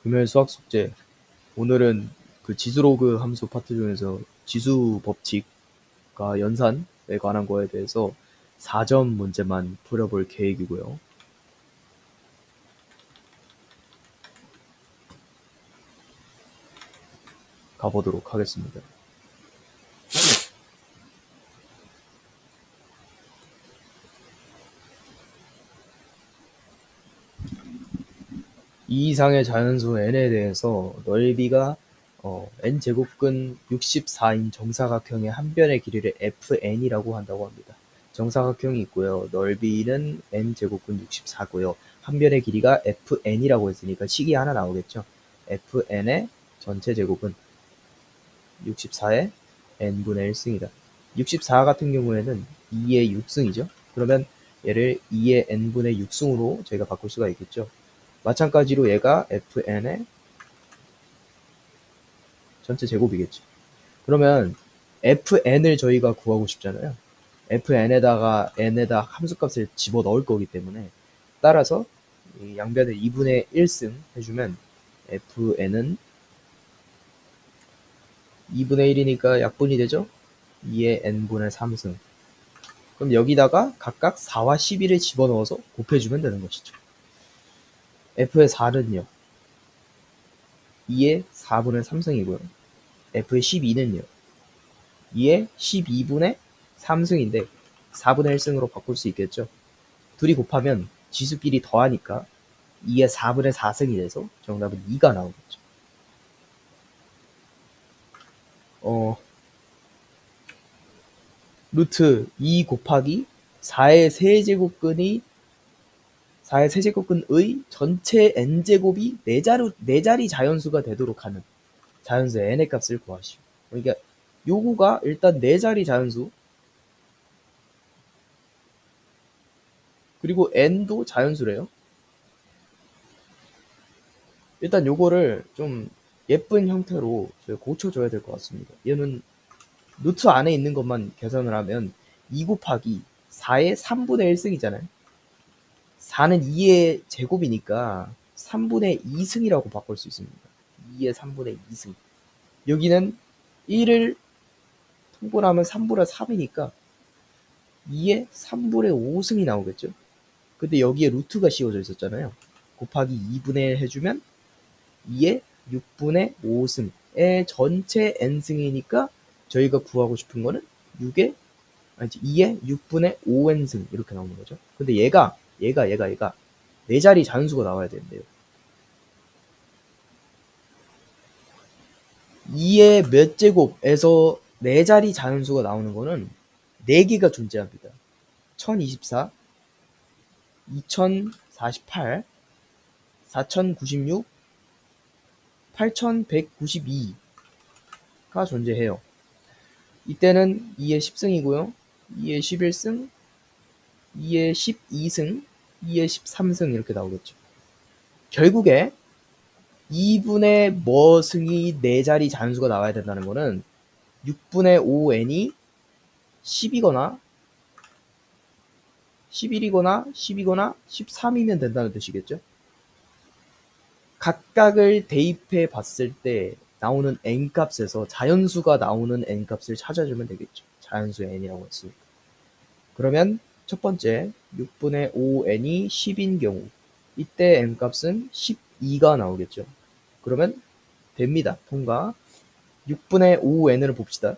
금요일 수학 숙제. 오늘은 그 지수로그 함수 파트 중에서 지수 법칙과 연산에 관한 거에 대해서 4점 문제만 풀어볼 계획이고요. 가보도록 하겠습니다. 이 이상의 자연수 n에 대해서 넓이가 n제곱근 64인 정사각형의 한 변의 길이를 fn이라고 한다고 합니다. 정사각형이 있고요. 넓이는 n제곱근 64고요. 한 변의 길이가 fn이라고 했으니까 식이 하나 나오겠죠. fn의 전체 제곱은 64의 n분의 1승이다. 64 같은 경우에는 2의 6승이죠. 그러면 얘를 2의 n분의 6승으로 저희가 바꿀 수가 있겠죠. 마찬가지로 얘가 fn의 전체 제곱이겠죠. 그러면 fn을 저희가 구하고 싶잖아요. fn에다가 n에다 함수값을 집어넣을 거기 때문에 따라서 이 양변을 2분의 1승 해주면 fn은 2분의 1이니까 약분이 되죠. 2의 n분의 3승. 그럼 여기다가 각각 4와 11을 집어넣어서 곱해주면 되는 것이죠. f의 4는요. 2의 4분의 3승이고요. f의 12는요. 2의 12분의 3승인데 4분의 1승으로 바꿀 수 있겠죠. 둘이 곱하면 지수끼리 더하니까 2의 4분의 4승이 돼서 정답은 2가 나오겠죠. 루트 2 곱하기 4의 세제곱근의 전체 n제곱이 4자리 자연수가 되도록 하는 자연수 n의 값을 구하시오. 그러니까 요거가 일단 4자리 자연수 그리고 n도 자연수래요. 일단 요거를 좀 예쁜 형태로 고쳐줘야 될 것 같습니다. 얘는 루트 안에 있는 것만 계산을 하면 2 곱하기 4의 3분의 1승이잖아요. 4는 2의 제곱이니까 3분의 2승이라고 바꿀 수 있습니다. 2의 3분의 2승. 여기는 1을 통분하면 3분의 3이니까 2의 3분의 5승이 나오겠죠. 근데 여기에 루트가 씌워져 있었잖아요. 곱하기 2분의 1 해주면 2의 6분의 5승의 전체 n승이니까 저희가 구하고 싶은 거는 2의 6분의 5n승 이렇게 나오는 거죠. 근데 얘가 4자리 자연수가 나와야 되는데요. 2의 몇 제곱에서 4자리 자연수가 나오는 거는 4개가 존재합니다. 1024, 2048, 4096, 8192가 존재해요. 이때는 2의 10승이고요. 2의 11승, 2의 12승, 2의 13승 이렇게 나오겠죠. 결국에 2분의 뭐 승이 4자리 자연수가 나와야 된다는 거는 6분의 5n이 10이거나 11이거나 10이거나 13이면 된다는 뜻이겠죠. 각각을 대입해 봤을 때 나오는 n값에서 자연수가 나오는 n값을 찾아주면 되겠죠. 자연수 n이라고 했으니까. 그러면 첫 번째 6분의 5n이 10인 경우 이때 n값은 12가 나오겠죠. 그러면 됩니다. 통과. 6분의 5n을 봅시다.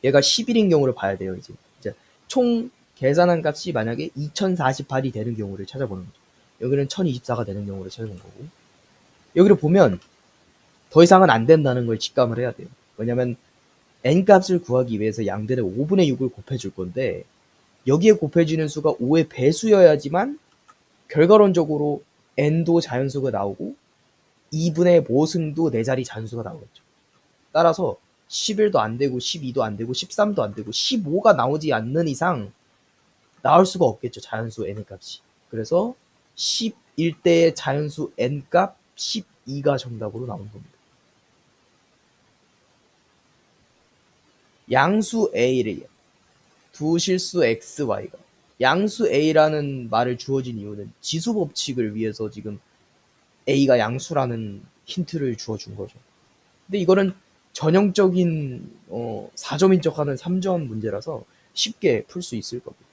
얘가 11인 경우를 봐야 돼요. 이제 총 계산한 값이 만약에 2048이 되는 경우를 찾아보는 거죠. 여기는 1024가 되는 경우를 찾아보는 거고, 여기를 보면 더 이상은 안 된다는 걸 직감을 해야 돼요. 왜냐면 n값을 구하기 위해서 양변에 5분의 6을 곱해줄 건데 여기에 곱해지는 수가 5의 배수여야지만 결과론적으로 n도 자연수가 나오고 2분의 모승도 4자리 자연수가 나오겠죠. 따라서 11도 안 되고 12도 안 되고 13도 안 되고 15가 나오지 않는 이상 나올 수가 없겠죠. 자연수 n 값이. 그래서 11대의 자연수 n 값 12가 정답으로 나온 겁니다. 양수 a를 두 실수 x, y가 양수 a라는 말을 주어진 이유는 지수 법칙을 위해서 지금 A가 양수라는 힌트를 주어준 거죠. 근데 이거는 전형적인 4점 인적하는 3점 문제라서 쉽게 풀 수 있을 겁니다.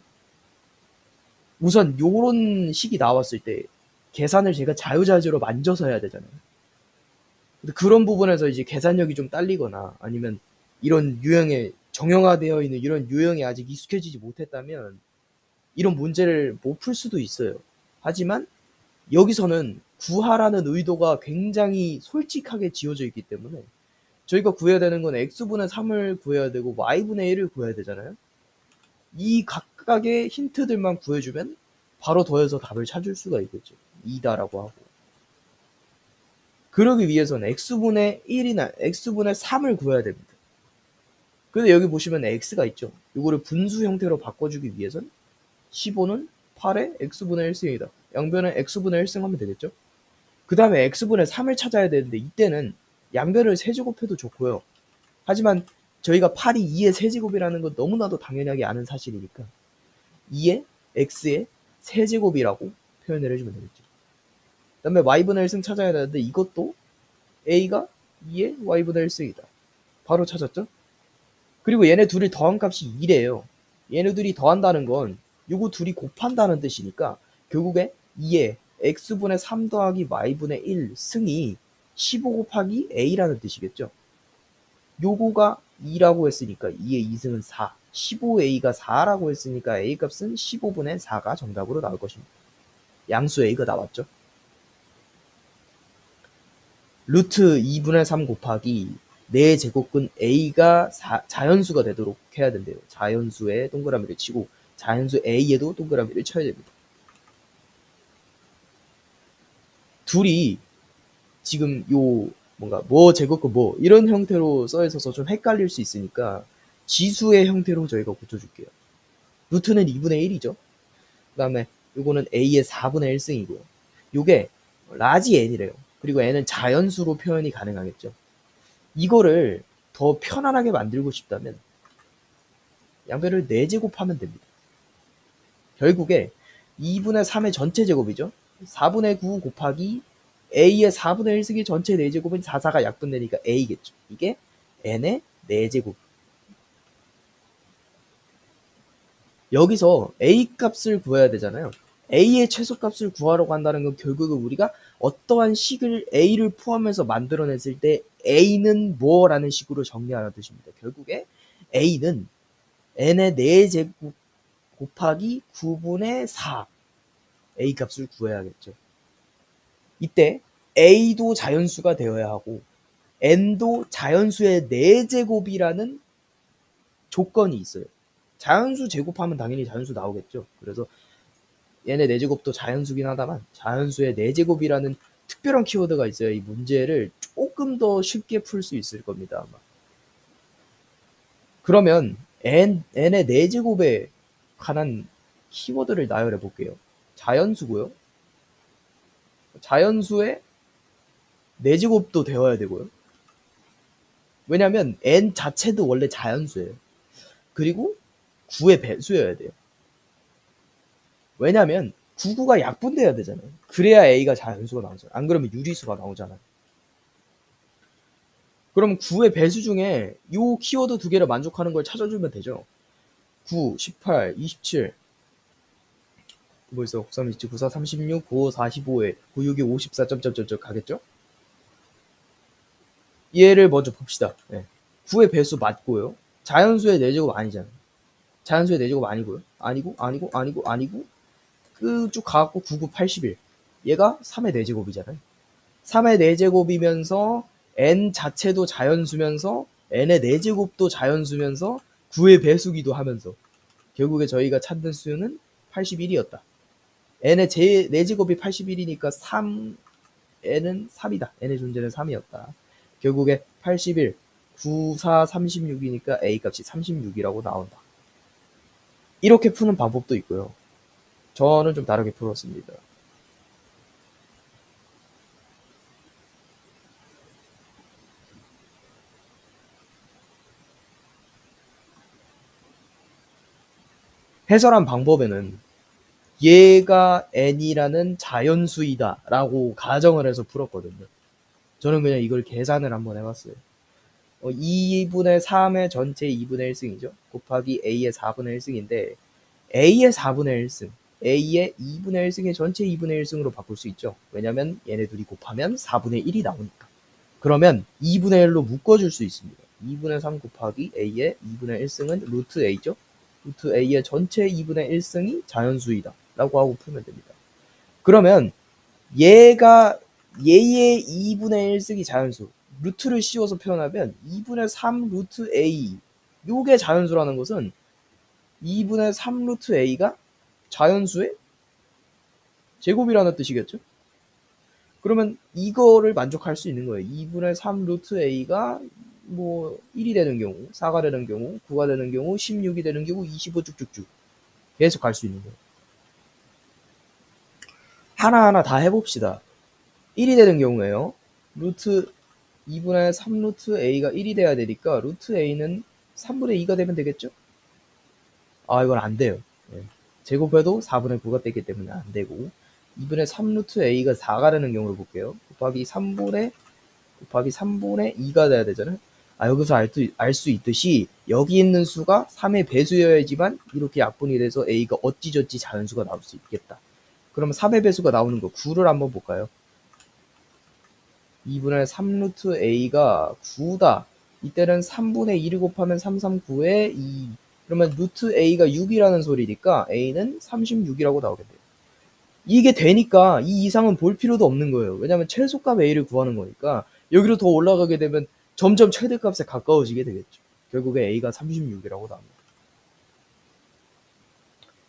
우선 요런 식이 나왔을 때 계산을 제가 자유자재로 만져서 해야 되잖아요. 근데 그런 부분에서 이제 계산력이 좀 딸리거나 아니면 이런 유형에 정형화되어 있는 이런 유형에 아직 익숙해지지 못했다면 이런 문제를 못 풀 수도 있어요. 하지만 여기서는 구하라는 의도가 굉장히 솔직하게 지어져 있기 때문에 저희가 구해야 되는 건 x분의 3을 구해야 되고 y분의 1을 구해야 되잖아요. 이 각각의 힌트들만 구해주면 바로 더해서 답을 찾을 수가 있겠죠. 2다라고 하고. 그러기 위해서는 x분의 1이나 x분의 3을 구해야 됩니다. 근데 여기 보시면 x가 있죠. 이거를 분수 형태로 바꿔주기 위해서는 15는 8의 x분의 1승이다. 양변은 x분의 1승 하면 되겠죠. 그 다음에 x분의 3을 찾아야 되는데 이때는 양변을 세제곱해도 좋고요. 하지만 저희가 8이 2의 세제곱이라는 건 너무나도 당연하게 아는 사실이니까 2의 x의 세제곱이라고 표현을 해주면 되겠죠. 그 다음에 y분의 1승 찾아야 되는데 이것도 a가 2의 y분의 1승이다. 바로 찾았죠? 그리고 얘네 둘이 더한 값이 2래요. 얘네 둘이 더한다는 건 요거 둘이 곱한다는 뜻이니까 결국에 2의 x분의 3 더하기 y분의 1 승이 15 곱하기 a라는 뜻이겠죠. 요거가 2라고 했으니까 2의 2승은 4, 15a가 4라고 했으니까 a 값은 15분의 4가 정답으로 나올 것입니다. 양수 a가 나왔죠. 루트 2분의 3 곱하기 4제곱근 a가 자연수가 되도록 해야 된대요. 자연수에 동그라미를 치고 자연수 a에도 동그라미를 쳐야 됩니다. 둘이 지금 요 뭔가 뭐 제곱근 뭐 이런 형태로 써 있어서 좀 헷갈릴 수 있으니까 지수의 형태로 저희가 고쳐줄게요. 루트는 2분의 1이죠. 그 다음에 요거는 a의 4분의 1승이고요. 요게 라지 n이래요. 그리고 n은 자연수로 표현이 가능하겠죠. 이거를 더 편안하게 만들고 싶다면 양변을 4제곱하면 됩니다. 결국에 2분의 3의 전체 제곱이죠. 4분의 9 곱하기 a의 4분의 1승의 전체 4제곱은 4, 4가 약분되니까 a겠죠. 이게 n의 4제곱. 여기서 a 값을 구해야 되잖아요. a의 최소값을 구하려고 한다는 건 결국은 우리가 어떠한 식을 a를 포함해서 만들어냈을 때 a는 뭐라는 식으로 정리하는 뜻입니다. 결국에 a는 n의 4제곱 곱하기 9분의 4 a 값을 구해야겠죠. 이때 a도 자연수가 되어야 하고 n도 자연수의 4제곱이라는 조건이 있어요. 자연수 제곱하면 당연히 자연수 나오겠죠. 그래서 얘네 4제곱도 자연수긴 하다만 자연수의 4제곱이라는 특별한 키워드가 있어야 이 문제를 조금 더 쉽게 풀 수 있을 겁니다. 아마. 그러면 n의 4제곱에 관한 키워드를 나열해 볼게요. 자연수고요. 자연수의 4제곱도 되어야 되고요. 왜냐면 n 자체도 원래 자연수예요. 그리고 9의 배수여야 돼요. 왜냐면 99가 약분돼야 되잖아요. 그래야 a가 자연수가 나오잖아요. 안 그러면 유리수가 나오잖아요. 그럼 9의 배수 중에 이 키워드 2개를 만족하는 걸 찾아주면 되죠. 9, 18, 27 뭐 있어? 93, 27, 94, 36, 95, 45에 96이 54 점점점점 가겠죠? 얘를 먼저 봅시다. 네. 9의 배수 맞고요. 자연수의 4제곱 아니잖아요. 자연수의 4제곱 아니고요. 아니고 쭉 가갖고 99, 81 얘가 3의 4제곱이잖아요. 3의 4제곱이면서 n 자체도 자연수면서 n의 4제곱도 자연수면서 9의 배수기도 하면서 결국에 저희가 찾는 수는 81이었다. n의 4제곱이 81이니까 3 n은 3이다. n의 존재는 3이었다. 결국에 81, 9, 4, 36이니까 a 값이 36이라고 나온다. 이렇게 푸는 방법도 있고요. 저는 좀 다르게 풀었습니다. 해설한 방법에는 얘가 n이라는 자연수이다 라고 가정을 해서 풀었거든요. 저는 그냥 이걸 계산을 한번 해봤어요. 2분의 3의 전체 2분의 1승이죠. 곱하기 a의 4분의 1승인데 a의 4분의 1승, a의 2분의 1승의 전체 2분의 1승으로 바꿀 수 있죠. 왜냐면 얘네 둘이 곱하면 4분의 1이 나오니까. 그러면 2분의 1로 묶어줄 수 있습니다. 2분의 3 곱하기 a의 2분의 1승은 루트 a죠. 루트 a의 전체 2분의 1승이 자연수이다 라고 하고 풀면 됩니다. 그러면 얘가 얘의 2분의 1승이 자연수, 루트를 씌워서 표현하면 2분의 3 루트 a, 요게 자연수라는 것은 2분의 3 루트 a가 자연수의 제곱이라는 뜻이겠죠. 그러면 이거를 만족할 수 있는 거예요. 2분의 3 루트 a가 뭐 1이 되는 경우, 4가 되는 경우, 9가 되는 경우, 16이 되는 경우, 25 쭉쭉쭉 계속 갈 수 있는 거예요. 하나하나 다 해봅시다. 1이 되는 경우에요. 루트 2분의 3 루트 a가 1이 돼야 되니까 루트 a는 3분의 2가 되면 되겠죠? 아, 이건 안 돼요. 네. 제곱해도 4분의 9가 되기 때문에 안 되고 2분의 3 루트 a가 4가 되는 경우를 볼게요. 곱하기 3분의 2가 돼야 되잖아요. 아, 여기서 알 수 있듯이 여기 있는 수가 3의 배수여야지만 이렇게 약분이 돼서 a가 어찌저찌 자연수가 나올 수 있겠다. 그러면 3의 배수가 나오는 거 9를 한번 볼까요? 2분의 3 루트 a가 9다. 이때는 3분의 1을 곱하면 3, 3, 9에 2. 그러면 루트 a가 6이라는 소리니까 a는 36이라고 나오겠네요. 이게 되니까 이 이상은 볼 필요도 없는 거예요. 왜냐면 최소값 a를 구하는 거니까 여기로 더 올라가게 되면 점점 최대값에 가까워지게 되겠죠. 결국에 a가 36이라고 나옵니다.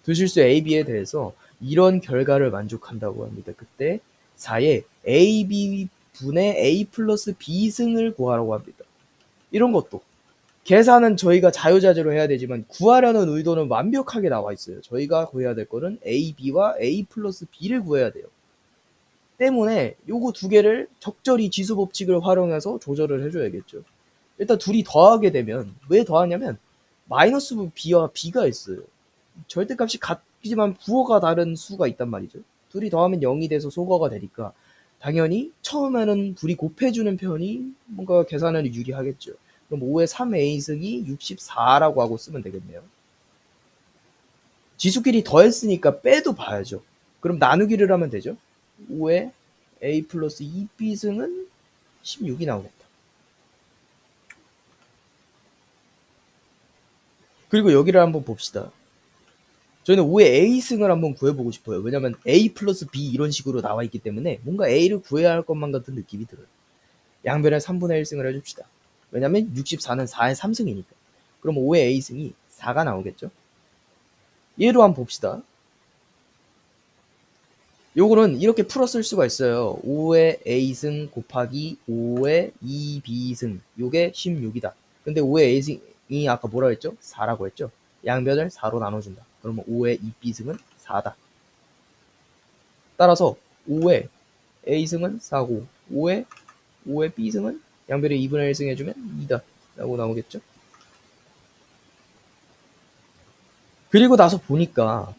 두실수 a, b에 대해서 이런 결과를 만족한다고 합니다. 그때 4에 a, b 분의 a 플러스 b승을 구하라고 합니다. 이런 것도 계산은 저희가 자유자재로 해야 되지만 구하려는 의도는 완벽하게 나와 있어요. 저희가 구해야 될 거는 a, b와 a 플러스 b를 구해야 돼요. 때문에 요거 두 개를 적절히 지수법칙을 활용해서 조절을 해줘야겠죠. 일단 둘이 더하게 되면 왜 더하냐면 마이너스 b와 b가 있어요. 절대값이 같지만 부호가 다른 수가 있단 말이죠. 둘이 더하면 0이 돼서 소거가 되니까 당연히 처음에는 둘이 곱해주는 편이 뭔가 계산을 유리하겠죠. 그럼 5의 3a승이 64라고 하고 쓰면 되겠네요. 지수끼리 더했으니까 빼도 봐야죠. 그럼 나누기를 하면 되죠. 5의 a 플러스 2b승은 16이 나오겠다. 그리고 여기를 한번 봅시다. 저희는 5의 a승을 한번 구해보고 싶어요. 왜냐면 a 플러스 b 이런 식으로 나와 있기 때문에 뭔가 a를 구해야 할 것만 같은 느낌이 들어요. 양변에 3분의 1승을 해줍시다. 왜냐면 64는 4의 3승이니까. 그럼 5의 a승이 4가 나오겠죠. 얘로 한번 봅시다. 요거는 이렇게 풀었을 수가 있어요. 5의 a승 곱하기 5의 2b승. 요게 16이다. 근데 5의 a승이 아까 뭐라고 했죠? 4라고 했죠? 양변을 4로 나눠준다. 그러면 5의 2b승은 4다. 따라서 5의 a승은 4고 5의 b승은 양변에 2분의 1승 해주면 2다. 라고 나오겠죠? 그리고 나서 보니까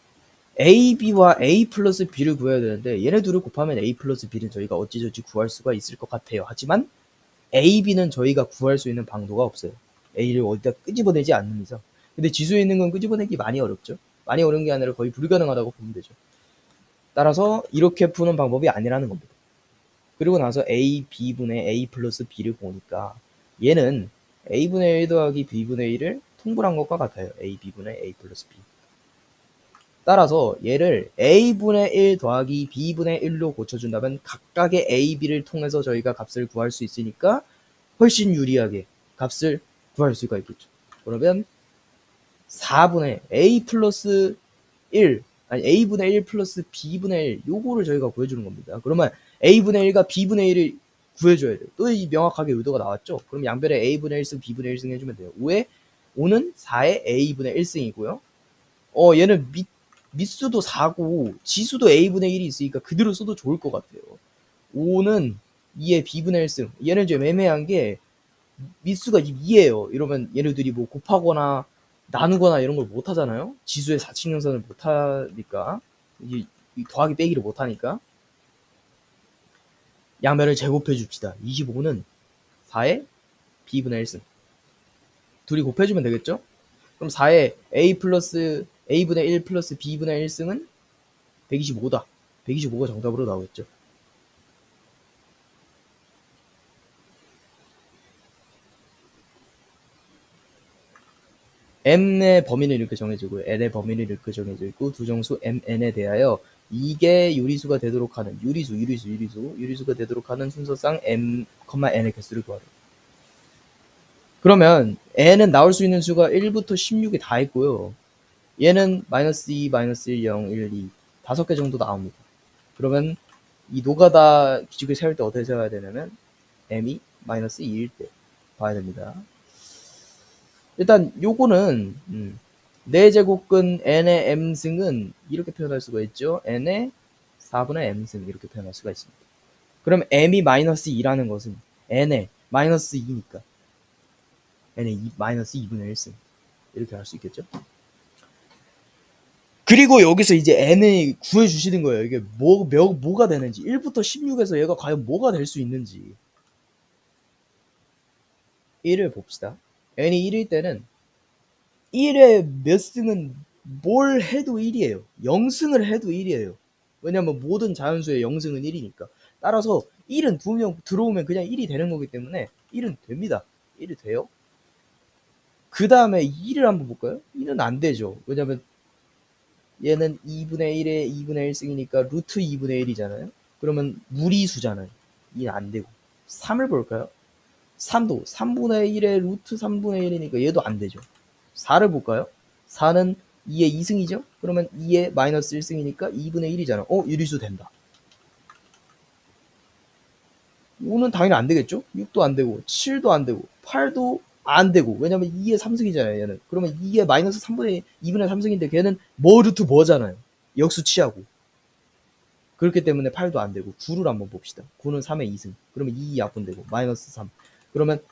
a, b와 a 플러스 b를 구해야 되는데 얘네 둘을 곱하면 a 플러스 b는 저희가 어찌저찌 구할 수가 있을 것 같아요. 하지만 a, b는 저희가 구할 수 있는 방도가 없어요. a를 어디다 끄집어내지 않는 이상. 근데 지수에 있는 건 끄집어내기 많이 어렵죠. 많이 어려운 게 아니라 거의 불가능하다고 보면 되죠. 따라서 이렇게 푸는 방법이 아니라는 겁니다. 그리고 나서 a, b분의 a 플러스 b를 보니까 얘는 a분의 1 더하기 b분의 1을 통분한 것과 같아요. a, b분의 a 플러스 b. 따라서 얘를 a분의 1 더하기 b분의 1로 고쳐준다면 각각의 a, b를 통해서 저희가 값을 구할 수 있으니까 훨씬 유리하게 값을 구할 수가 있겠죠. 그러면 4분의 a 플러스 1, 아니 a분의 1 플러스 b분의 1 요거를 저희가 구해주는 겁니다. 그러면 a분의 1과 b분의 1을 구해줘야 돼요. 또 이 명확하게 의도가 나왔죠. 그럼 양변에 a분의 1승, b분의 1승 해주면 돼요. 5는 4의 a분의 1승이고요. 얘는 밑수도 4고 지수도 a분의 1이 있으니까 그대로 써도 좋을 것 같아요. 5는 2의 b분의 1승. 얘는 좀 애매한 게 밑수가 2예요. 이러면 얘네들이 뭐 곱하거나 나누거나 이런 걸 못 하잖아요. 지수의 4칙 연산을 못 하니까. 이 더하기 빼기를 못하니까 양면을 제곱해 줍시다. 25는 4의 b분의 1승. 둘이 곱해주면 되겠죠? 그럼 4의 a분의 1 플러스 b분의 1승은 125다. 125가 정답으로 나오겠죠. m의 범위는 이렇게 정해지고 n의 범위는 이렇게 정해져 있고 두 정수 mn에 대하여 이게 유리수가 되도록 하는 유리수가 되도록 하는 순서상 m, n의 개수를 구하라. 그러면 n은 나올 수 있는 수가 1부터 16이 다 있고요. 얘는 -2, -1, 0, 1, 2 5개 정도 나옵니다. 그러면 이 노가다 기준을 세울 때 어떻게 세워야 되냐면 m이 -2일 때 봐야 됩니다. 일단 요거는 4제곱근 n의 m승은 이렇게 표현할 수가 있죠. n의 4분의 m승 이렇게 표현할 수가 있습니다. 그럼 m이 -2라는 것은 n의 -2니까 n의 -2분의 1승 이렇게 할 수 있겠죠. 그리고 여기서 이제 n을 구해주시는 거예요. 이게 뭐가 되는지 1부터 16에서 얘가 과연 뭐가 될 수 있는지 1을 봅시다. n이 1일 때는 1의 몇 승은 뭘 해도 1이에요. 0승을 해도 1이에요. 왜냐면 모든 자연수의 0승은 1이니까. 따라서 1은 2명 들어오면 그냥 1이 되는 거기 때문에 1은 됩니다. 1이 돼요. 그 다음에 2를 한번 볼까요? 2는 안 되죠. 왜냐면 얘는 2분의 1에 2분의 1승이니까 루트 2분의 1이잖아요. 그러면 무리수잖아요. 2는 안 되고. 3을 볼까요? 3도 3분의 1에 루트 3분의 1이니까 얘도 안 되죠. 4를 볼까요? 4는 2의 2승이죠? 그러면 2의 마이너스 1승이니까 2분의 1이잖아. 유리수 된다. 5는 당연히 안 되겠죠? 6도 안 되고, 7도 안 되고, 8도 안 되고. 왜냐면 2의 3승이잖아요, 얘는. 그러면 2의 마이너스 2분의 3승인데 걔는 루트 뭐잖아요. 역수 취하고. 그렇기 때문에 8도 안 되고, 9를 한번 봅시다. 9는 3의 2승. 그러면 2 약분되고, 마이너스 3. 그러면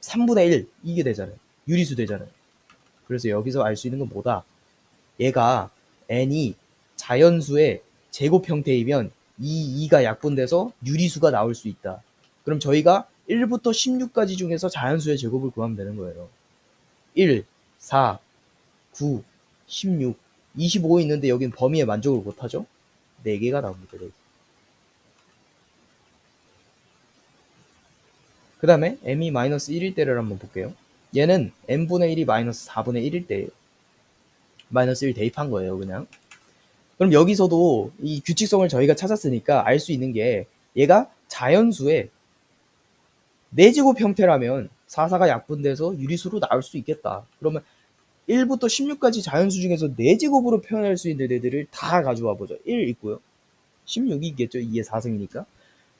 3분의 1, 이게 되잖아요. 유리수 되잖아요. 그래서 여기서 알 수 있는 건 뭐다? 얘가 n이 자연수의 제곱 형태이면 이 2가 약분돼서 유리수가 나올 수 있다. 그럼 저희가 1부터 16까지 중에서 자연수의 제곱을 구하면 되는 거예요. 1, 4, 9, 16, 25 있는데 여긴 범위에 만족을 못하죠? 4개가 나옵니다. 4개. 그 다음에 m이 -1일 때를 한번 볼게요. 얘는 n분의 1이 -4분의 1일 때예요. -1 대입한 거예요, 그냥. 그럼 여기서도 이 규칙성을 저희가 찾았으니까 알 수 있는 게 얘가 자연수의 4제곱 형태라면 4가 약분돼서 유리수로 나올 수 있겠다. 그러면 1부터 16까지 자연수 중에서 4제곱으로 표현할 수 있는 애들을 다 가져와 보죠. 1 있고요. 16이 있겠죠. 2의 4승이니까.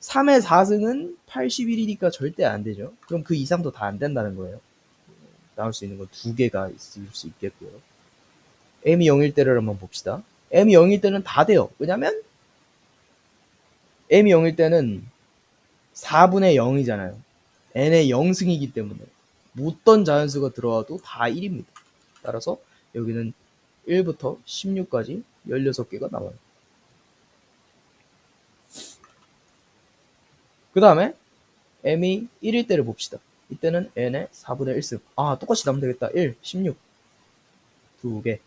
3의 4승은 81이니까 절대 안 되죠. 그럼 그 이상도 다 안 된다는 거예요. 나올 수 있는 건 2개가 있을 수 있겠고요. m이 0일 때를 한번 봅시다. m이 0일 때는 다 돼요. 왜냐면 m이 0일 때는 4분의 0이잖아요. n의 0승이기 때문에 어떤 자연수가 들어와도 다 1입니다. 따라서 여기는 1부터 16까지 16개가 나와요. 그 다음에 m이 1일 때를 봅시다. 이때는 n의 4분의 1승. 똑같이 나오면 되겠다. 1, 16. 2개.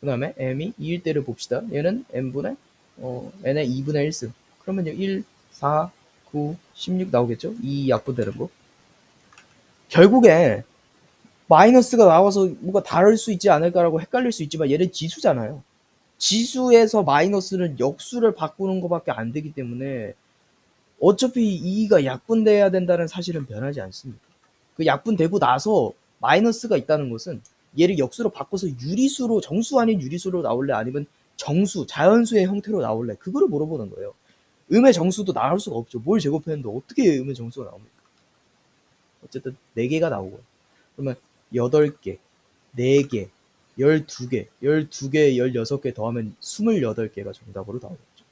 그 다음에 m이 2일 때를 봅시다. 얘는 n분의 n의 2분의 1승. 그러면 1, 4, 9, 16 나오겠죠? 2 약분되는 거. 결국에 마이너스가 나와서 뭔가 다를 수 있지 않을까라고 헷갈릴 수 있지만 얘는 지수잖아요. 지수에서 마이너스는 역수를 바꾸는 것밖에 안 되기 때문에 어차피 2가 약분돼야 된다는 사실은 변하지 않습니다. 그 약분되고 나서 마이너스가 있다는 것은 얘를 역수로 바꿔서 유리수로, 정수 아닌 유리수로 나올래? 아니면 정수, 자연수의 형태로 나올래? 그거를 물어보는 거예요. 음의 정수도 나올 수가 없죠. 뭘 제곱했는데 어떻게 음의 정수가 나옵니까? 어쨌든 4개가 나오고. 그러면 8개, 4개, 12개, 12개, 16개 더하면 28개가 정답으로 나오겠죠.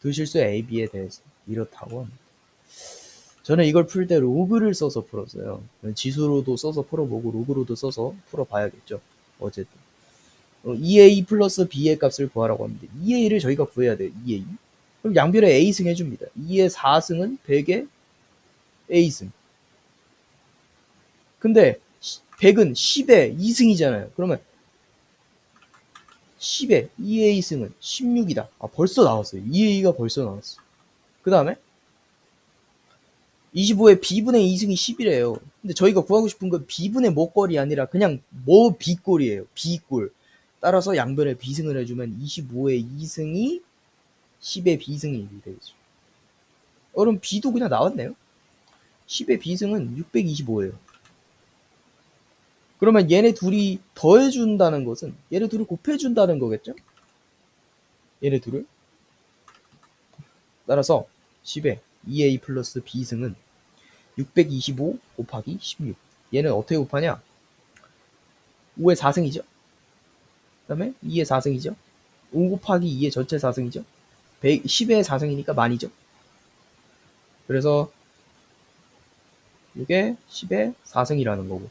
두 실수의 A, B에 대해서 이렇다고 합니다. 저는 이걸 풀 때 로그를 써서 풀었어요. 지수로도 써서 풀어보고 로그로도 써서 풀어봐야겠죠. 어쨌든. 2a 플러스 b의 값을 구하라고 하는데 2a를 저희가 구해야 돼요. 2a. 그럼 양변에 a승 해줍니다. 2의 4승은 100의 a승. 근데 100은 10의 2승이잖아요. 그러면 10의 2a승은 16이다. 아, 벌써 나왔어요. 2a가 벌써 나왔어. 그 다음에 25의 b분의 2승이 10이래요. 근데 저희가 구하고 싶은 건 b분의 뭐꼴이 아니라 그냥 뭐 b꼴이에요. b꼴. 따라서 양변에 b승을 해주면 25의 2승이 10의 b승이 되겠죠. 그럼 b도 그냥 나왔네요. 10의 b승은 625예요. 그러면 얘네 둘이 더해준다는 것은 얘네 둘을 곱해준다는 거겠죠? 얘네 둘을. 따라서 10의 2a 플러스 b승은 625 곱하기 16. 얘는 어떻게 곱하냐? 5의 4승이죠. 그 다음에 2의 4승이죠. 5 곱하기 2의 전체 4승이죠. 10의 4승이니까 만이죠. 그래서 이게 10의 4승이라는 거고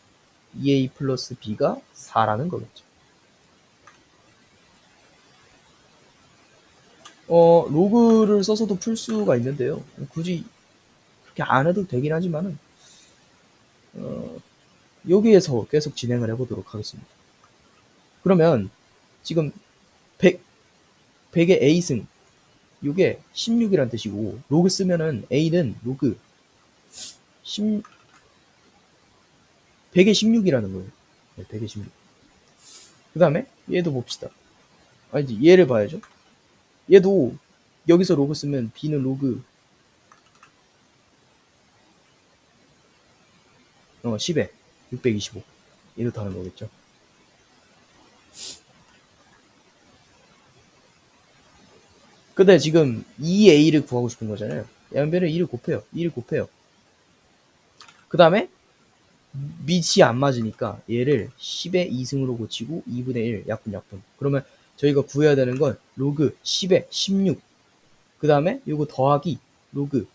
2a 플러스 b가 4라는 거겠죠. 로그를 써서도 풀 수가 있는데요. 굳이 그렇게 안 해도 되긴 하지만은 여기에서 계속 진행을 해보도록 하겠습니다. 그러면 지금 100의 a승 이게 16이란 뜻이고 로그 쓰면은 a는 로그 100의 16이라는 거예요. 네, 100의 16. 그 다음에 얘도 봅시다. 아니지, 얘를 봐야죠. 얘도 여기서 로그 쓰면 b는 로그 10에 625 이렇다는 거겠죠. 근데 지금 2a를 구하고 싶은 거잖아요. 양변에 2를 곱해요. 2를 곱해요. 그 다음에 밑이 안 맞으니까 얘를 10의 2승으로 고치고 2분의 1 약분. 그러면 저희가 구해야 되는 건 로그 10의 16. 그 다음에 요거 더하기 로그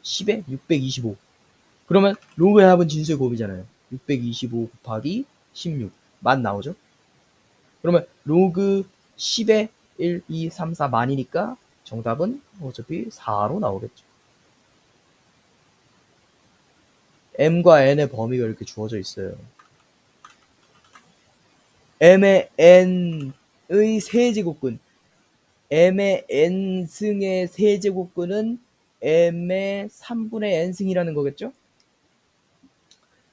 10의 625. 그러면 로그의 합은 진수의 곱이잖아요. 625 곱하기 16. 만 나오죠? 그러면 로그 10의 1, 2, 3, 4 만이니까 정답은 어차피 4로 나오겠죠. m과 n의 범위가 이렇게 주어져 있어요. m의 n의 세제곱근, m의 n승의 세제곱근은 m의 3분의 n승이라는 거겠죠?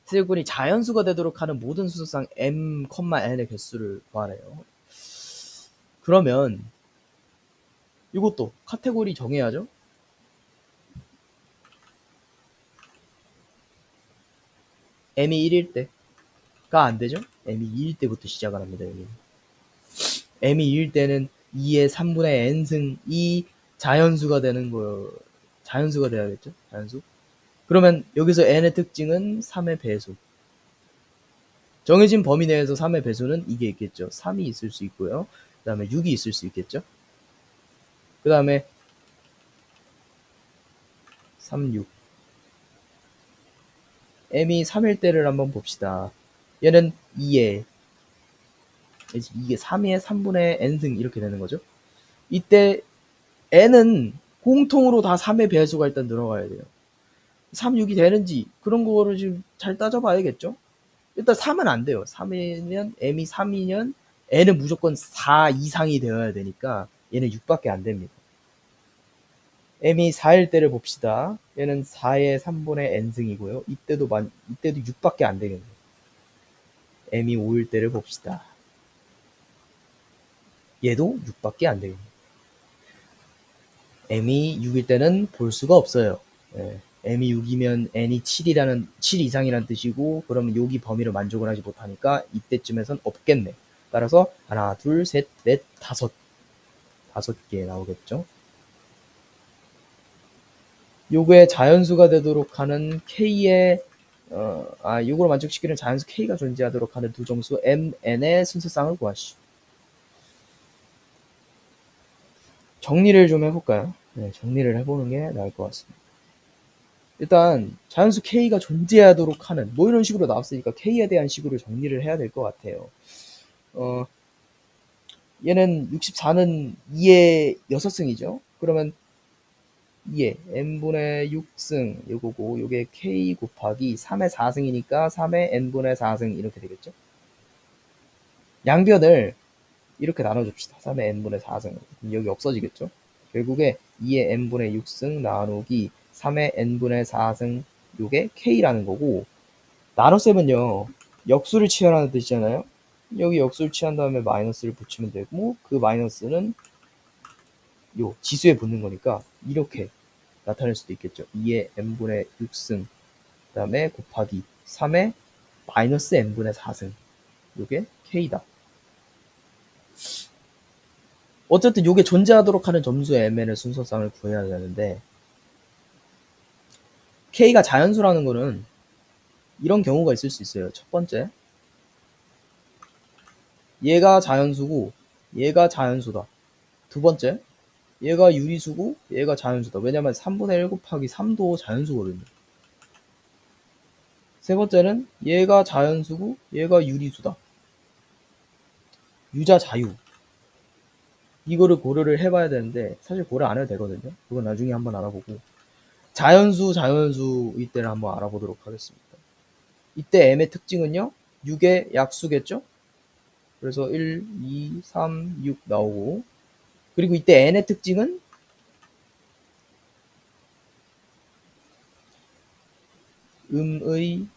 세제곱근이 자연수가 되도록 하는 모든 수소상 m, n의 개수를 구하래요. 그러면 이것도 카테고리 정해야죠. m이 1일 때가 안 되죠? m이 2일 때부터 시작을 합니다. 여기. m이 2일 때는 2의 3분의 n승이 자연수가 되는 거예요. 자연수가 돼야겠죠? 자연수. 그러면 여기서 n의 특징은 3의 배수. 정해진 범위 내에서 3의 배수는 이게 있겠죠. 3이 있을 수 있고요. 그 다음에 6이 있을 수 있겠죠. 그 다음에 3, 6. m이 3일 때를 한번 봅시다. 얘는 2에 이게 3의 3분의 n승 이렇게 되는 거죠. 이때 n은 공통으로 다 3의 배수가 일단 들어가야 돼요. 3, 6이 되는지 그런 거를 지금 잘 따져봐야겠죠. 일단 3은 안 돼요. 3이면 m이 3이면 n은 무조건 4 이상이 되어야 되니까 얘는 6밖에 안 됩니다. m이 4일 때를 봅시다. 얘는 4의 3분의 n승이고요. 이때도 6밖에 안 되겠네요. m이 5일 때를 봅시다. 얘도 6밖에 안 되겠네요. m이 6일 때는 볼 수가 없어요. 예. m이 6이면 n이 7 이상이라는 뜻이고 그러면 여기 범위를 만족을 하지 못하니까 이때쯤에선 없겠네. 따라서 하나, 둘, 셋, 넷, 다섯 개 나오겠죠. 요거의 자연수가 되도록 하는 k의 요거를 만족시키는 자연수 k가 존재하도록 하는 두 정수 m, n의 순서쌍을 구하시오. 정리를 좀 해볼까요? 네, 정리를 해보는 게 나을 것 같습니다. 일단 자연수 k가 존재하도록 하는 뭐 이런 식으로 나왔으니까 k에 대한 식으로 정리를 해야 될 것 같아요. 얘는 64는 2의 6승이죠. 그러면 2의 n분의 6승 요거고 요게 k 곱하기 3의 4승이니까 3의 n분의 4승 이렇게 되겠죠. 양변을 이렇게 나눠줍시다. 3의 n분의 4승. 여기 없어지겠죠. 결국에 2의 n분의 6승 나누기 3의 n분의 4승 요게 k라는 거고, 나눗셈은요 역수를 취하라는 뜻이잖아요. 여기 역수를 취한 다음에 마이너스를 붙이면 되고, 그 마이너스는 요 지수에 붙는 거니까 이렇게 나타낼 수도 있겠죠. 2의 n분의 6승 그 다음에 곱하기 3의 마이너스 n분의 4승 요게 k다. 어쨌든 요게 존재하도록 하는 점수 mn의 순서쌍을 구해야 되는데, k가 자연수라는 거는 이런 경우가 있을 수 있어요. 첫 번째, 얘가 자연수고 얘가 자연수다. 두 번째, 얘가 유리수고 얘가 자연수다. 왜냐면 3분의 1 곱하기 3도 자연수거든요. 세 번째는 얘가 자연수고 얘가 유리수다. 유자 자유. 이거를 고려를 해봐야 되는데 사실 고려 안 해도 되거든요. 그건 나중에 한번 알아보고, 자연수 이때를 한번 알아보도록 하겠습니다. 이때 m의 특징은요 6의 약수겠죠. 그래서 1, 2, 3, 6 나오고, 그리고 이때 n의 특징은 음의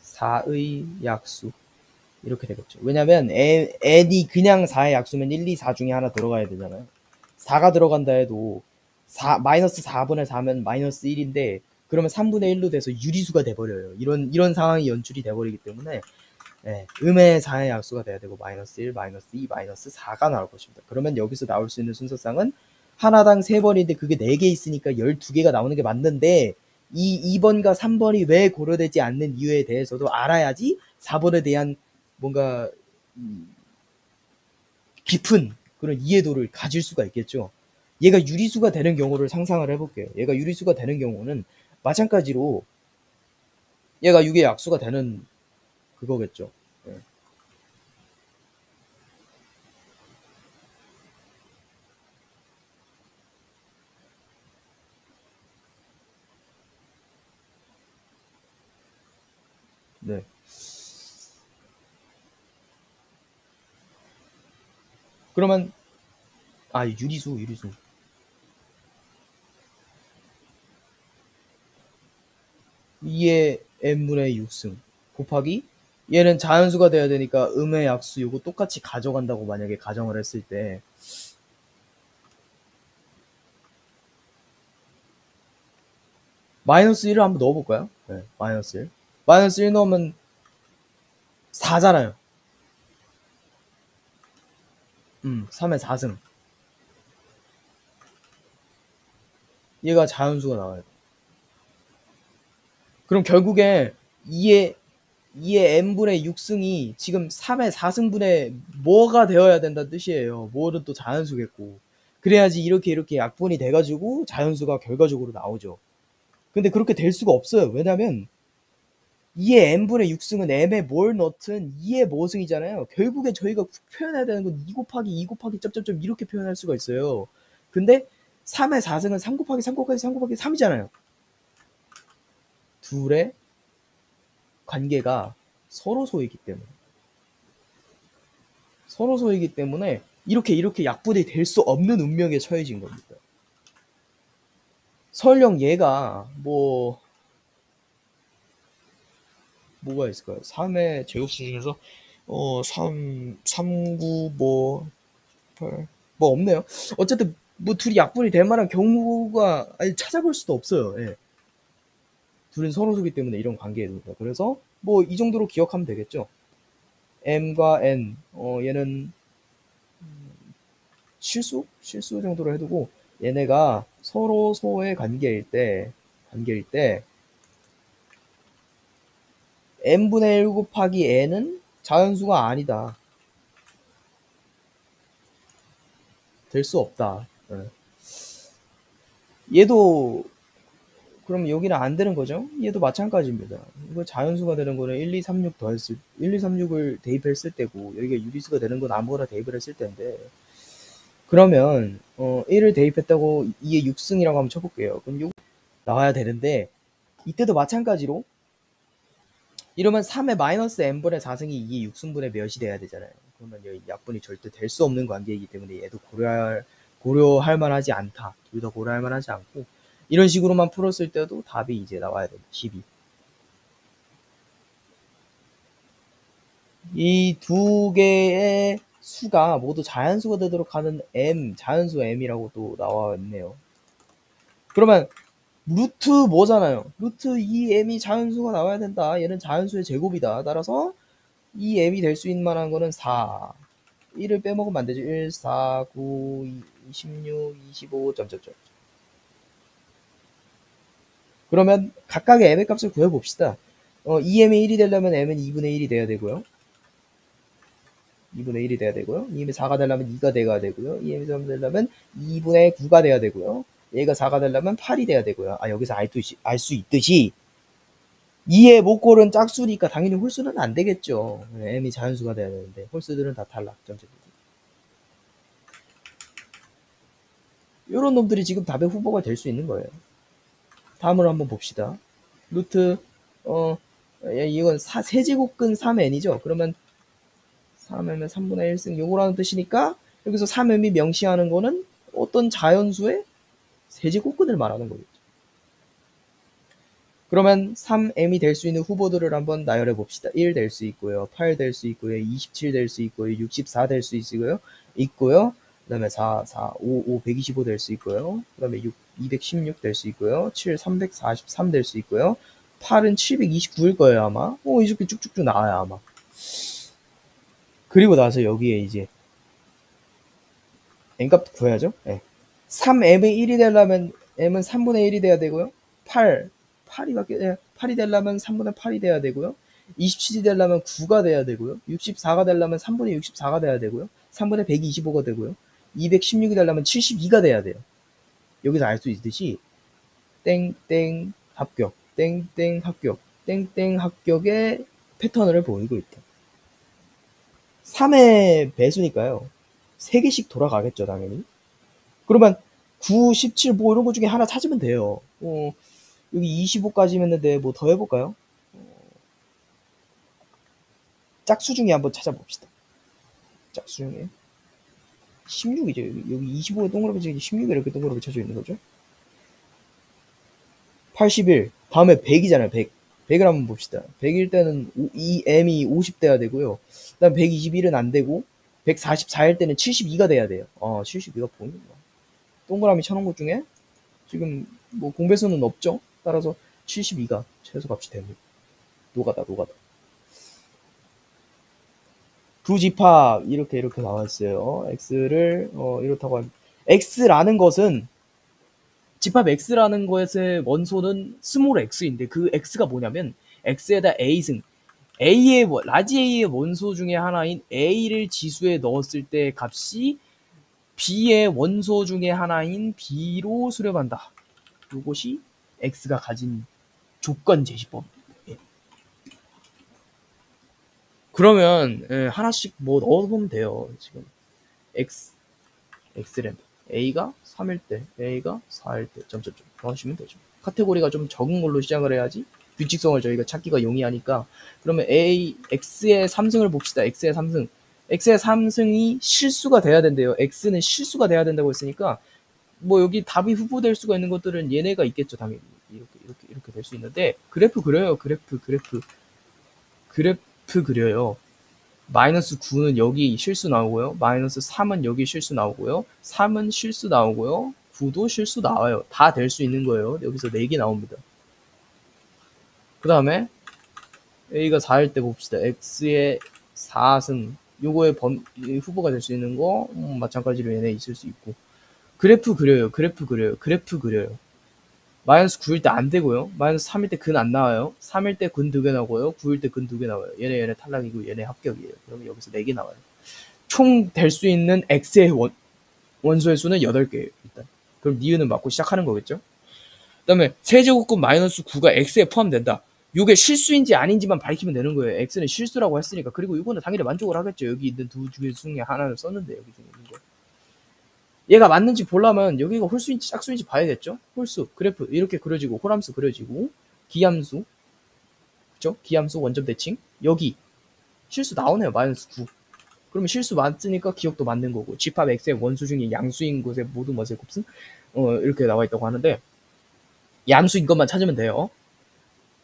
4의 약수 이렇게 되겠죠. 왜냐면 n이 그냥 4의 약수면 1, 2, 4 중에 하나 들어가야 되잖아요. 4가 들어간다 해도 마이너스 4분의 4면 마이너스 1인데 그러면 3분의 1로 돼서 유리수가 돼버려요. 이런 상황이 연출이 돼버리기 때문에 음의 4의 약수가 돼야 되고 마이너스 1, 마이너스 2, 마이너스 4가 나올 것입니다. 그러면 여기서 나올 수 있는 순서쌍은 하나당 3번인데 그게 4개 있으니까 12개가 나오는 게 맞는데, 이 2번과 3번이 왜 고려되지 않는 이유에 대해서도 알아야지 4번에 대한 뭔가 깊은 그런 이해도를 가질 수가 있겠죠. 얘가 유리수가 되는 경우를 상상을 해볼게요. 얘가 유리수가 되는 경우는 마찬가지로 얘가 6의 약수가 되는 그거겠죠. 네. 네. 그러면 유리수 2의 n분의 6승 곱하기 얘는 자연수가 돼야 되니까 음의 약수 요거 똑같이 가져간다고 만약에 가정을 했을 때, 마이너스 1을 한번 넣어볼까요? 네, 마이너스 1. 마이너스 1 넣으면 4잖아요. 3의 4승. 얘가 자연수가 나와요. 그럼 결국에 2의 n분의 6승이 지금 3의 4승분의 뭐가 되어야 된다는 뜻이에요. 뭐는 또 자연수겠고. 그래야지 이렇게 약분이 돼가지고 자연수가 결과적으로 나오죠. 근데 그렇게 될 수가 없어요. 왜냐면 2의 n분의 6승은 m에 뭘 넣든 2의 뭐승이잖아요. 결국에 저희가 표현해야 되는 건 2 곱하기 2 곱하기 점점점 이렇게 표현할 수가 있어요. 근데 3의 4승은 3 곱하기 3 곱하기 3 곱하기 3이잖아요. 둘의 관계가 서로소이기 때문에 이렇게 약분이 될 수 없는 운명에 처해진 겁니다. 설령 얘가 뭐가 있을까요? 3의 제곱수 중에서 3, 9, 8 없네요. 어쨌든 둘이 약분이 될 만한 경우가 찾아볼 수도 없어요. 예. 둘은 서로소기 때문에 이런 관계에 있습니다. 그래서 이 정도로 기억하면 되겠죠. m과 n 얘는 실수 정도로 해두고, 얘네가 서로소의 관계일 때 n분의 1 곱하기 n은 자연수가 아니다. 될 수 없다. 얘도 그럼 여기는 안 되는 거죠? 얘도 마찬가지입니다. 이거 자연수가 되는 거는 1, 2, 3, 6 더했을 1, 2, 3, 6을 대입했을 때고 여기가 유리수가 되는 건 아무거나 대입을 했을 때인데 그러면 1을 대입했다고 2의 6승이라고 한번 쳐볼게요. 그럼 6 나와야 되는데 이때도 마찬가지로 이러면 3의 마이너스 n분의 4승이 2의 6승분의 몇이 돼야 되잖아요. 그러면 여기 약분이 절대 될 수 없는 관계이기 때문에 얘도 고려할 만하지 않다. 둘 다 고려할 만하지 않고 이런 식으로만 풀었을 때도 답이 이제 나와야 됩니다. 12. 이 두 개의 수가 모두 자연수가 되도록 하는 m, 자연수 m이라고 또 나와 있네요. 그러면 루트 뭐잖아요. 루트 2m이 자연수가 나와야 된다. 얘는 자연수의 제곱이다. 따라서 이 m이 될 수 있는 만한 거는 4. 1을 빼먹으면 안 되죠. 1, 4, 9, 26, 25, 점점점. 그러면 각각의 m의 값을 구해봅시다. 2m이 1이 되려면 m은 2분의 1이 돼야 되고요. 2분의 1이 돼야 되고요. 2m이 4가 되려면 2가 돼야 되고요. 2m이 3 되려면 2분의 9가 돼야 되고요. 얘가 4가 되려면 8이 돼야 되고요. 여기서 알 수 있듯이 2의 목골은 짝수니까 당연히 홀수는 안 되겠죠. m이 자연수가 돼야 되는데 홀수들은 다 탈락. 이런 놈들이 지금 답의 후보가 될 수 있는 거예요. 다음으로 한번 봅시다. 루트 이건 세제곱근 3n이죠. 그러면 3m은 3분의 1승 요거라는 뜻이니까 여기서 3m이 명시하는 거는 어떤 자연수의 세제곱근을 말하는 거겠죠. 그러면 3m이 될 수 있는 후보들을 한번 나열해 봅시다. 1 될 수 있고요. 8 될 수 있고요. 27 될 수 있고요. 64 될 수 있고요. 그 다음에 4, 5, 125 될 수 있고요. 그 다음에 6, 216 될 수 있고요. 7, 343 될 수 있고요. 8은 729일 거예요, 아마. 이렇게 쭉쭉쭉 나와요, 아마. 그리고 나서 여기에 이제 n값 구해야죠. 네. 3m이 1이 되려면 m은 3분의 1이 돼야 되고요. 8이 되려면 3분의 8이 돼야 되고요. 27이 되려면 9가 돼야 되고요. 64가 되려면 3분의 64가 돼야 되고요. 3분의 125가 되고요. 216이 되려면 72가 돼야 돼요. 여기서 알 수 있듯이 땡땡 합격, 땡땡 합격, 땡땡 합격의 패턴을 보이고 있다. 3의 배수니까요. 3개씩 돌아가겠죠, 당연히. 그러면 9, 17, 뭐 이런 거 중에 하나 찾으면 돼요. 여기 25까지 했는데 뭐 더 해볼까요? 짝수 중에 한번 찾아봅시다. 짝수 중에 16이죠. 여기 25에 동그라미 치기 16에 이렇게 동그라미 쳐져 있는 거죠. 81 다음에 100이잖아요. 100. 100을 한번 봅시다. 100일 때는 이 m이 50 돼야 되고요. 그 다음 121은 안 되고 144일 때는 72가 돼야 돼요. 72가 보이는 거야. 동그라미 쳐놓은 것 중에 지금 뭐 공배수는 없죠. 따라서 72가 최소값이 됩니다. 노가다. 부집합 이렇게 나왔어요. x를 이렇다고 하면 x라는 것은 집합 x라는 것의 원소는 스몰 x인데 그 x가 뭐냐면 x에다 a승 라지 a의 원소 중에 하나인 a를 지수에 넣었을 때 값이 b의 원소 중에 하나인 b로 수렴한다. 이것이 x가 가진 조건 제시법. 그러면 하나씩 뭐 넣어보면 돼요. 지금 x램 a가 3일 때, a가 4일 때, 점점점 넣으시면 되죠. 카테고리가 좀 적은 걸로 시작을 해야지 규칙성을 저희가 찾기가 용이하니까. 그러면 x의 3승을 봅시다. x의 3승. x의 3승이 실수가 돼야 된대요. x는 실수가 돼야 된다고 했으니까 뭐 여기 답이 후보될 수가 있는 것들은 얘네가 있겠죠. 당연히 이렇게 될 수 있는데 그래프 그려요. 그래프 그려요. 마이너스 9는 여기 실수 나오고요. 마이너스 3은 여기 실수 나오고요. 3은 실수 나오고요. 9도 실수 나와요. 다 될 수 있는 거예요. 여기서 4개 나옵니다. 그 다음에 a가 4일 때 봅시다. x의 4승 요거의 후보가 될 수 있는 거 마찬가지로 얘네 있을 수 있고 그래프 그려요. 마이너스 9일 때 안 되고요. 마이너스 3일 때 근 안 나와요. 3일 때 근 2개 나오고요. 9일 때 근 2개 나와요. 얘네 탈락이고 얘네 합격이에요. 그러면 여기서 4개 나와요. 총 될 수 있는 x의 원소의 수는 8개예요. 일단. 그럼 니은은 맞고 시작하는 거겠죠? 그다음에 세제곱근 마이너스 9가 x에 포함된다. 이게 실수인지 아닌지만 밝히면 되는 거예요. x는 실수라고 했으니까. 그리고 이거는 당연히 만족을 하겠죠. 여기 있는 두 개 중에 하나를 썼는데 여기 중에 있는 거. 얘가 맞는지 보려면 여기가 홀수인지 짝수인지 봐야겠죠. 홀수 그래프 이렇게 그려지고 홀함수 그려지고 기함수 그죠? 기함수 원점 대칭 여기 실수 나오네요. 마이너스 9. 그러면 실수 맞으니까 기억도 맞는 거고 집합 x의 원수 중에 양수인 곳의 모든 것의 곱은 이렇게 나와 있다고 하는데 양수인 것만 찾으면 돼요.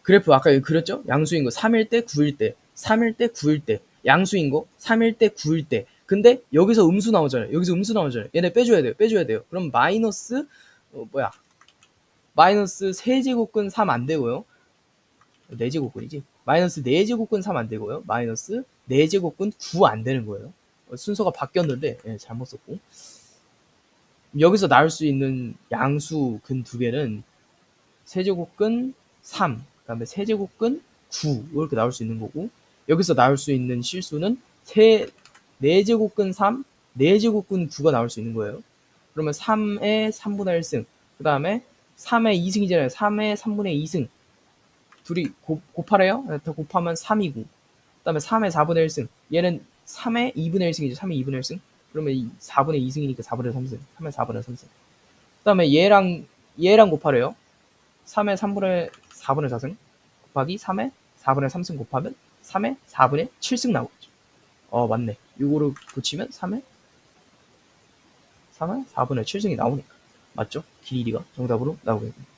그래프 아까 여기 그렸죠? 양수인 거 3일 때 9일 때 3일 때 9일 때 양수인 거 3일 때 9일 때 근데 여기서 음수 나오잖아요. 여기서 음수 나오잖아요. 얘네 빼줘야 돼요. 빼줘야 돼요. 그럼 마이너스 마이너스 세제곱근 3 안 되고요. 4제곱근이지. 마이너스 4제곱근 3 안 되고요. 마이너스 4제곱근 9 안 되는 거예요. 순서가 바뀌었는데 잘못 썼고 여기서 나올 수 있는 양수 근 두 개는 세제곱근 3, 그 다음에 세제곱근 9 이렇게 나올 수 있는 거고 여기서 나올 수 있는 실수는 4제곱근 3, 4제곱근 9가 나올 수 있는 거예요. 그러면 3의 3분의 1승 그 다음에 3의 2승이잖아요. 3의 3분의 2승 둘이 곱하래요. 곱하면 3이고 그 다음에 3의 4분의 1승 얘는 3의 2분의 1승이죠. 3의 2분의 1승 그러면 4분의 2승이니까 4분의 3승 3의 4분의 3승 그 다음에 얘랑 곱하래요. 3의 4분의 4승 곱하기 3의 4분의 3승 곱하면 3의 4분의 7승 나오겠죠. 맞네. 이거를 붙이면 3의 4분의 7승이 나오니까. 맞죠? 길이가 정답으로 나오겠네요.